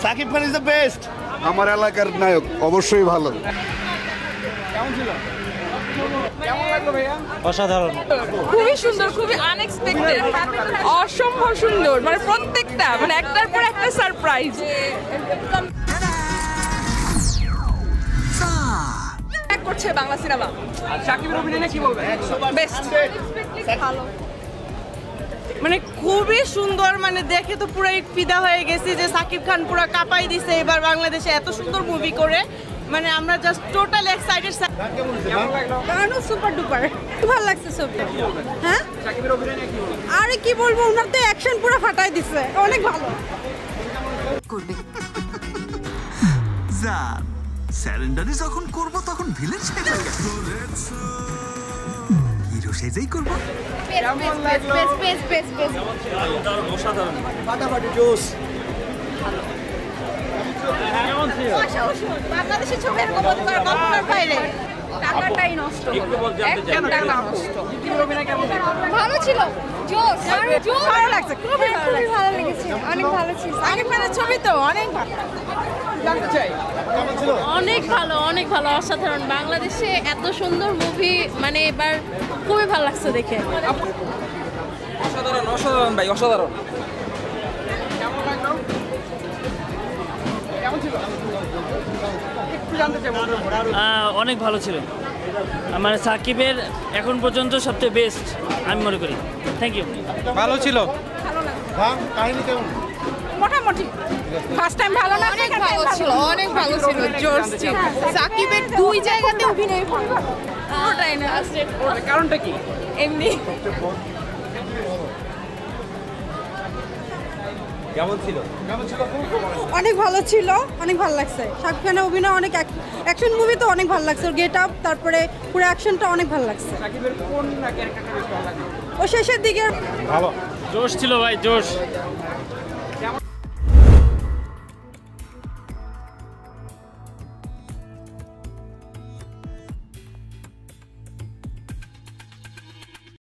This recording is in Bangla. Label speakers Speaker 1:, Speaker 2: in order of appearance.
Speaker 1: Shakib Khan is the best.
Speaker 2: আমার এলাকার নায়ক অবশ্যই ভালো।
Speaker 1: কেমন ছিল? কেমন লাগলো ভাইয়া?
Speaker 3: অসাধারণ,
Speaker 4: খুবই সুন্দর, খুবই আনএক্সপেক্টেড, অসম্ভব সুন্দর, মানে প্রত্যেকটা মানে একটার পর একটা সারপ্রাইজ করছে বাংলা সিনেমা।
Speaker 1: সাকিবের অভিনয় নিয়ে কি বলবেন?
Speaker 4: বেস্ট, ভালো,
Speaker 5: মানে খুবই সুন্দর, মানে দেখে তো পুরো ফিদা হয়ে গেছি যে সাকিব খান পুরো কাঁপাই দিছে এবার বাংলাদেশে এত সুন্দর মুভি করে, মানে আমরা জাস্ট টোটাল এক্সাইটেড।
Speaker 1: কেমন লাগলো?
Speaker 5: গানও সুপার ডুপার, ভালো লাগছে ছবি। হ্যাঁ,
Speaker 1: সাকিবের অভিনয় নিয়ে কি বলবেন?
Speaker 5: আরে কি বলবো, ওনার তো অ্যাকশন পুরো ফাটাই দিছে, অনেক ভালো
Speaker 6: করবে। জান স্যারেন্ডারে যখন করব তখন ভিলেন সেজে হিরো সেজেই করব।
Speaker 1: কেমন লাগলো?
Speaker 3: অসাধারণ।
Speaker 1: ফাটাফাটি জোশ।
Speaker 5: বাংলাদেশের ছবি এরকম হতে পারে কল্পনার বাইরে।
Speaker 4: টাকাটাই নষ্ট হলো, একদম টাকা নষ্ট।
Speaker 1: সাকিবের অভিনয় কেমন ছিল?
Speaker 4: ভালো ছিল, জোস, জোস,
Speaker 5: ভালো লাগছে, খুবই ভালো লাগছে,
Speaker 4: ভালো লেগেছে, অনেক ভালো ছিল।
Speaker 5: সাকিব খানের ছবি তো অনেক ভালো।
Speaker 1: জানতে চাই কেমন ছিল?
Speaker 7: অনেক ভালো, অনেক ভালো, অসাধারণ। বাংলাদেশে এত সুন্দর মুভি মানে এবার খুবই ভালো লাগছে দেখে।
Speaker 3: অসাধারণ, অসাধারণ ভাই, অসাধারণ।
Speaker 1: কেমন লাগলো? কেমন ছিল? একটু জানতে চাই।
Speaker 3: অনেক ভালো ছিল। আমার সাকিবের এখন পর্যন্ত সবচেয়ে বেস্ট আমি মনে করি। Thank you.
Speaker 1: ভালো ছিল।
Speaker 2: কাহিনী কেমন?
Speaker 5: মোটামুটি ফার্স্ট টাইম ভালো না,
Speaker 4: অনেক ভালো ছিল, অনেক ভালো ছিল, জোস ছিল। সাকিবের দুই জায়গাতে অভিনয় ভালো, পুরোটাই না,
Speaker 1: কারণটা কি?
Speaker 4: এমনি।
Speaker 1: কেমন ছিল?
Speaker 5: অনেক ভালো ছিল, অনেক ভালো লাগছে। শাকিব খানের অভিনয় অনেক অ্যাকশন মুভি তো অনেক ভালো লাগছে, ওর গেট আপ তারপরে পুরো অ্যাকশনটা অনেক ভালো লাগছে।
Speaker 1: সাকিবের কোন ক্যারেক্টারটা বেশি ভালো লাগলো?
Speaker 5: ও শেষের দিকে
Speaker 1: ভালো।
Speaker 3: জোশ ছিল ভাই, জোশ।